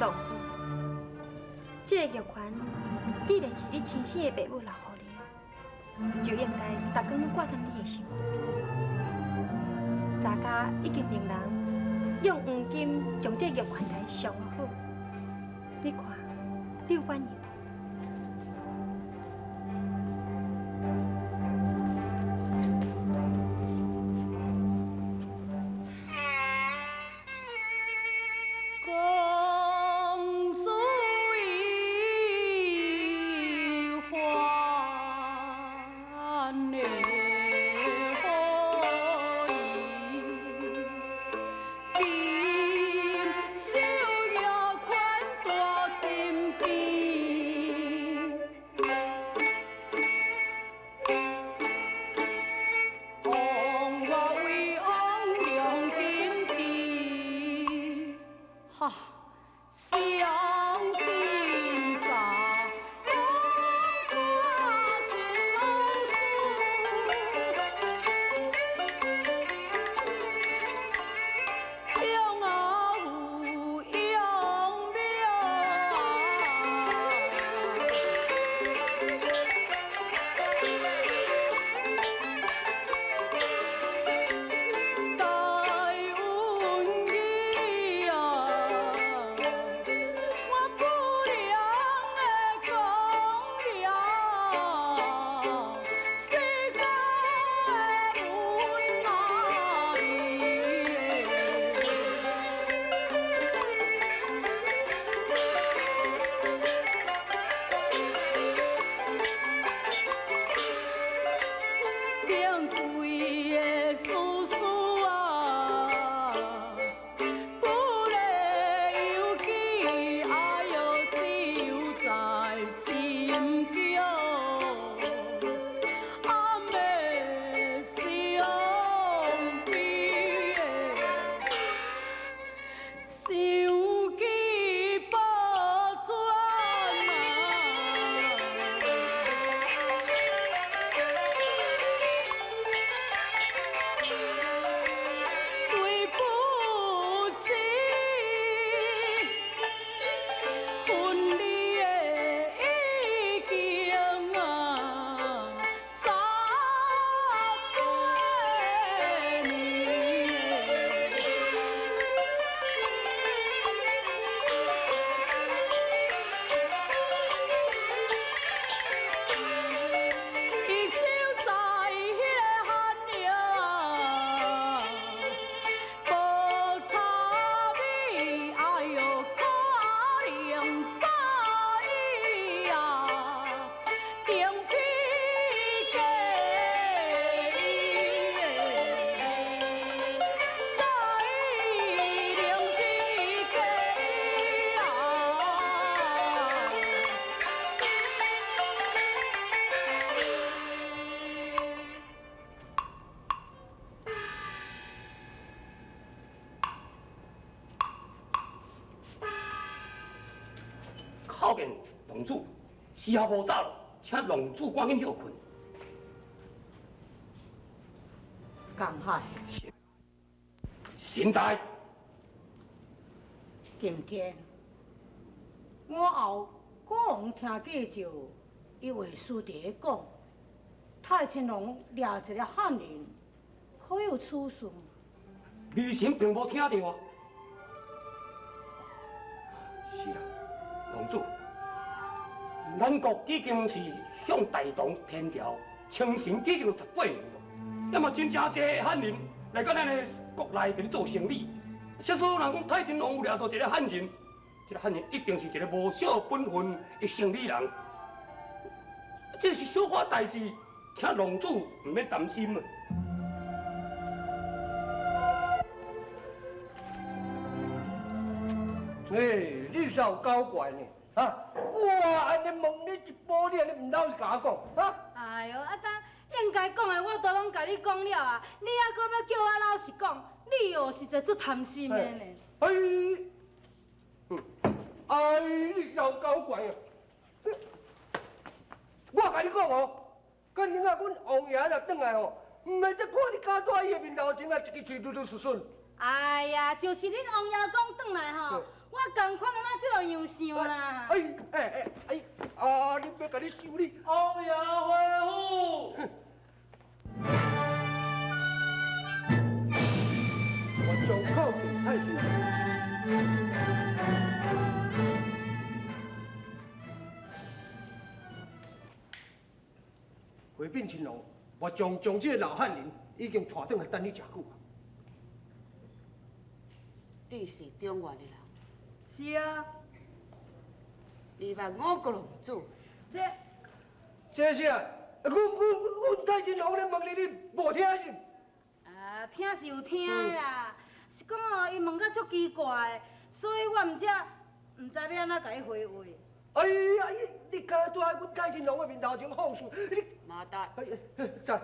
董主，这个玉环既然是你亲生的爸母留予你，就应该逐工拢挂在你的身躯。查家已经命人用黄金将这玉环来上好，你看，你有满意无？考验龙主，时候无早，请龙主赶紧休困。江海，现在，今天我后讲听记就一位师弟讲，太青龙掠一个汉人，可有此事？微臣并无听到啊。是啦，龙主，咱国已经是向大唐天朝称臣已经18年了，那么真正济汉人来到咱的国内给你做生意。说说人讲太清王有掠到一个汉人，这个汉人一定是一个无小本分的生意人。这是小可代志，请龙主唔免担心啊。你少搞怪呢？啊！我安尼问你一步，你安尼唔老实甲我讲，啊？哎呦，啊当应该讲的我都拢甲你讲了啊，你还搁要叫我老实讲，你哦实在足贪心的呢。你少搞怪啊！我甲你讲哦，今日啊，阮王爷若转来哦，唔系再看你家大伊的面头前啊，一支嘴嘟嘟顺顺。哎呀，就是恁王爷公转来吼，我共款哪这落样想啦？你别甲你修理。欧阳回府。我将靠近太师。回禀亲王，我将这个老汉人已经带转来等你真久啊。你是中原的人，是啊，你捌我国龙主，这是啊，阮太亲王咧问你，你无听是？啊，听是有听的啦，是讲哦，伊问甲足奇怪的，所以我毋知要安怎甲伊回话。哎呀，你敢在阮太亲王的面头前放肆？你马达，在，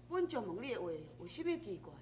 阮就问你的话有甚物奇怪？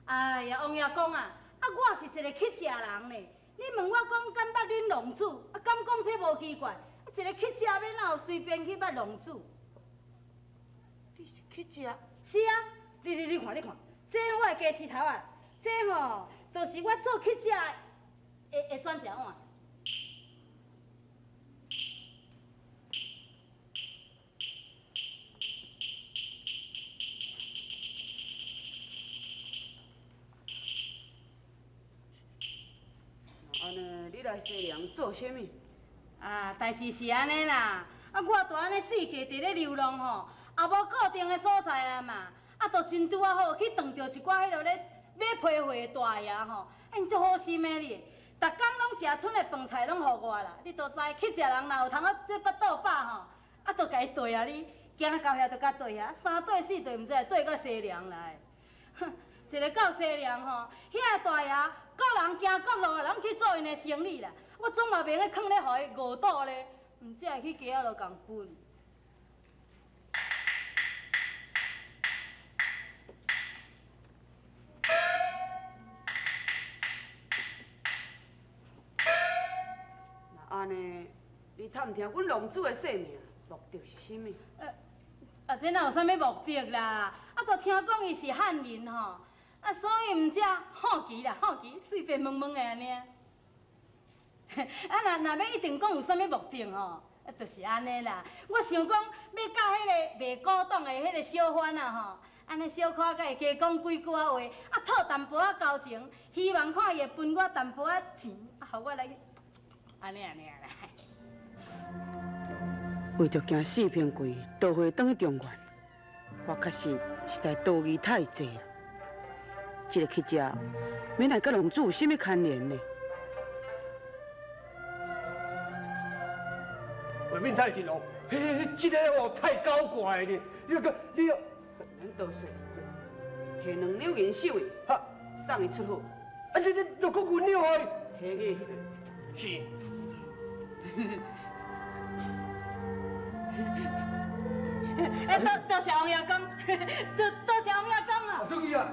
哎呀，王爷公啊，我是一个乞食人呢。你问我讲敢捌恁龙主，敢讲这无奇怪？一个乞食要哪有随便去捌龙主？你是去食？是啊，你看，这我的鸡丝头啊，这吼就是我做乞食的转食碗。安尼，你来西凉做甚物？啊，代志是安尼啦，我就安尼四界伫咧流浪吼，也无固定的所在啊嘛，就真拄啊好去撞到一寡迄落咧买批货的大爷吼，因足好心的哩，逐工拢食剩的饭菜拢互我啦，你都知乞食人若有通啊这巴肚饱吼，就家对啊你，行到遐就甲对啊，3对4对，毋知会对到西凉来。哼，一个到西凉吼，遐大爷各人行各路，人去做因的生意啦。我总嘛免去囥咧，互伊饿肚咧，毋只会去街仔路共分。那安尼，你探听阮龙主的姓名，目的是甚物？这哪有啥物目的啦？就听讲伊是汉人吼，所以毋只好奇啦，好奇，随便问问的安尼。若要一定讲有啥物目的吼，就是安尼啦。我想讲要到迄个卖古董的迄个小贩啊吼，安尼小可甲伊加讲几句话，讨淡薄仔交情，希望看伊会分我淡薄仔钱，互我来安尼啦。为着惊四平贵倒回转去中原，我确实在道义太济了。这个去食，免来甲龙主有甚物牵连呢？回禀太亲王，这个哦太高怪了，你咱多说，摕2两银手的，哈，送伊出府。你若搁阮了哎，嘿，是。多谢王爷公，多谢王爷公啊！注意啊！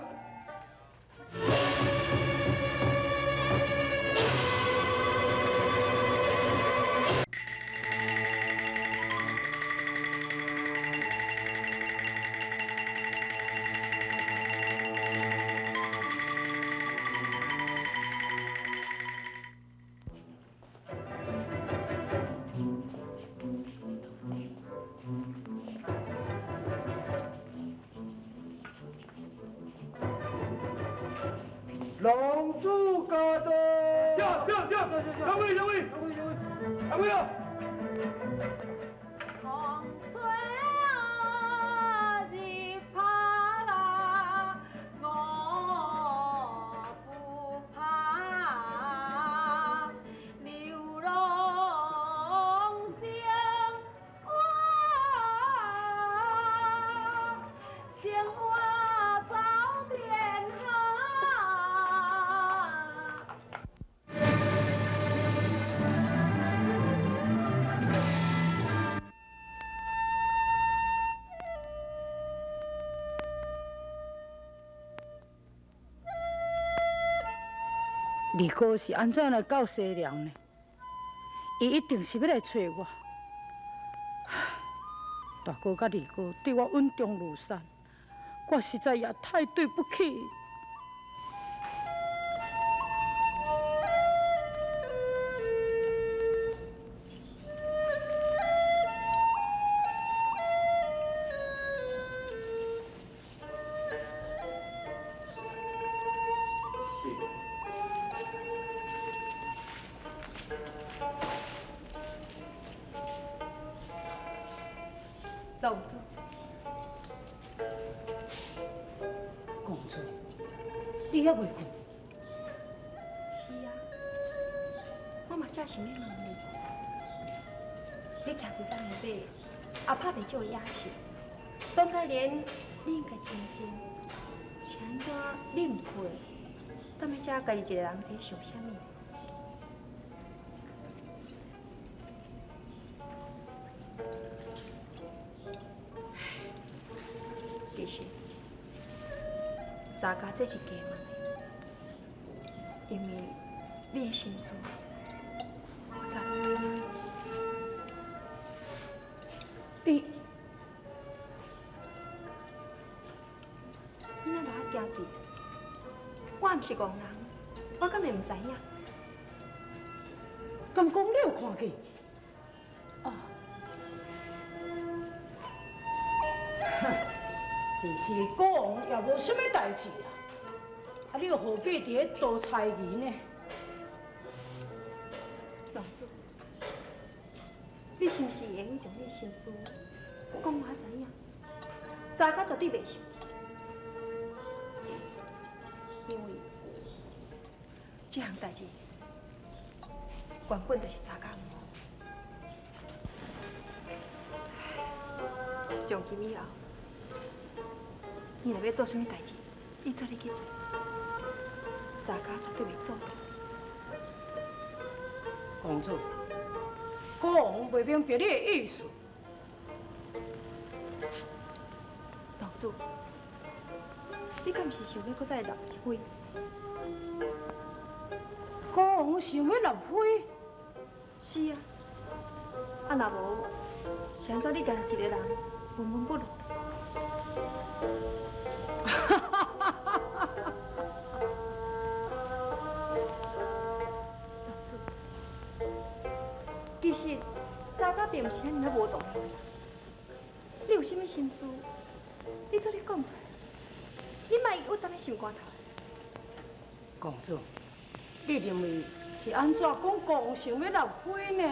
龙珠家的，上位啊！风吹啊，日拍啊，我不怕。流浪生活，生活早点好。二哥是安怎来到西凉呢？伊一定是要来找我。大哥甲二哥对我恩重如山，我实在也太对不起。公主，公主，你还袂困？是啊，我嘛正想要问你，你徛规工的马，也拍袂少野兽，当该连你应该清醒，是安怎你唔困？踮咧遮家己一个人伫想啥物？其实，大家这是假问的，因为你的心思，我早就知影。你你哪无遐惊己？我毋是戆人，我敢会毋知影？敢讲你有看见？啊，但是国王也无啥物代志啊，啊，你又何必伫咧多猜疑呢？公主，你是毋是会用将你的心思讲我知影？查甲绝对袂受，因为这项代志原本就是查甲唔好。从今以后，你若要做啥物代志，你做你去做，查甲绝对袂做的。公主，国王袂明白你的意思。公主，你敢毋是想要搁再立一回？国王想要立妃？是啊，啊若无，是安怎你定一个人闷闷不乐？公主，其实查甲并毋是遐尔无道理。你有啥物心思，你做你讲出来，你莫有踮咧心肝头。公主，你认为是安怎讲国王想要立妃呢？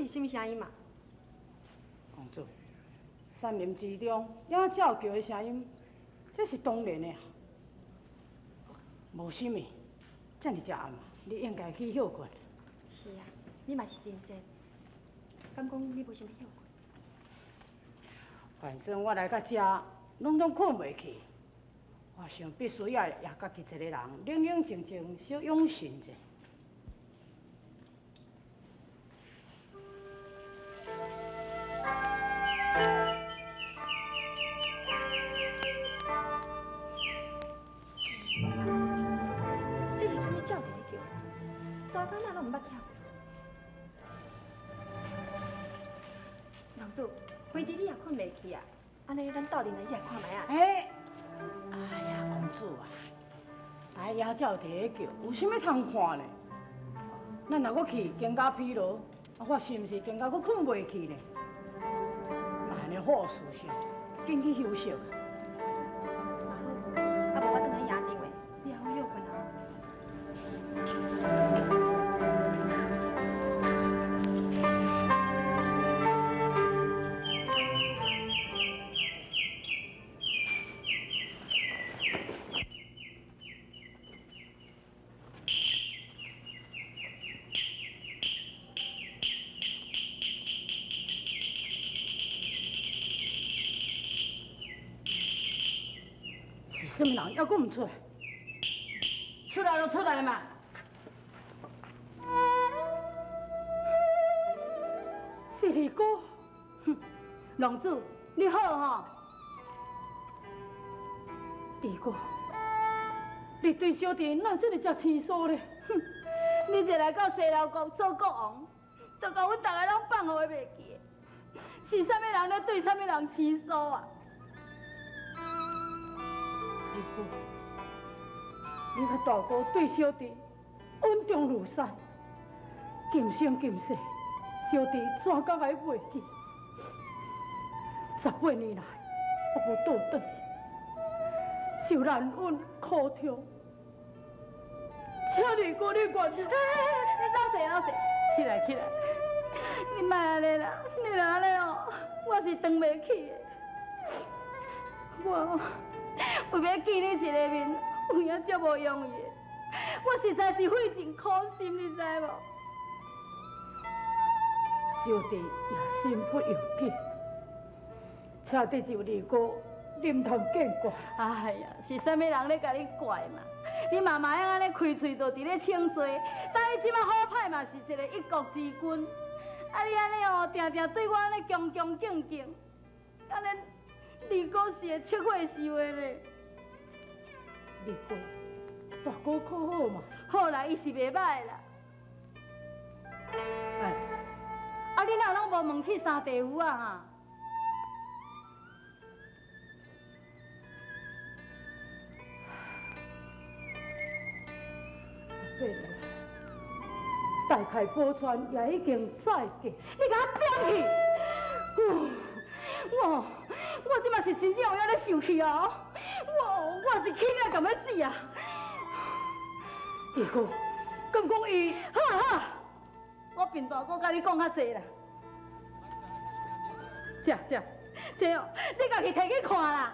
是什么声音嘛？公主，山林之中鸟叫叫的声音，这是当然的啊。无什么，这么晚嘛，你应该去休困。是啊，你嘛是真仙。敢讲你无想要休困？反正我来到遮，拢困袂去。我想必须要家己一个人冷冷静静小养神者。这是啥物鸟伫咧叫？早间仔拢毋捌听过。郎主，规日你也困袂去啊？安尼咱斗阵来起来看卖啊？哎呀，公主啊，哎呀，才有伫咧叫，有啥物通看呢？咱若搁去，更加疲劳，我是毋是更加搁困袂去呢？安尼好事上，紧去休息。啊，无我转来野场的，你也好休困啊。是什么人还阁唔出来？出来就出来嘛！是二哥，哼，郎主你好哈！二哥，你对小弟哪这么遮生疏呢？哼，你一来到西楼国做国王，就甲阮大家拢放互袂记，是啥物人咧对啥物人生疏啊？二哥，你甲大哥对小弟恩重如山，今生今世，小弟怎讲会袂记？18年来，我无倒转，受难忍苦痛，请二哥你原谅。老实，起来，你莫安尼啦，你若安尼哦，我是当袂起的。我为要见你一个面，有影足无容易的，我实在是费尽苦心，你知无？小弟也心不由己，请得就二哥忍痛见怪。哎呀，是啥物人咧甲你怪嘛？你妈妈用安尼开喙就伫咧请罪，但你即摆好歹嘛是一个一国之君，啊你安尼哦，定定对我安尼恭恭敬敬，安尼二哥是会七岁受的咧。二哥，大哥可好嘛？好啦，伊是袂歹啦。哎，啊你哪拢无问去三地夫啊哈？ 18年来，大开宝川也已经再嫁，你甲我点去！我即嘛是真正有影咧受气啊！我是气啊，敢要死啊！二哥，敢讲伊？好，我并大哥甲你讲较济啦。这哦，你家己摕去看啦。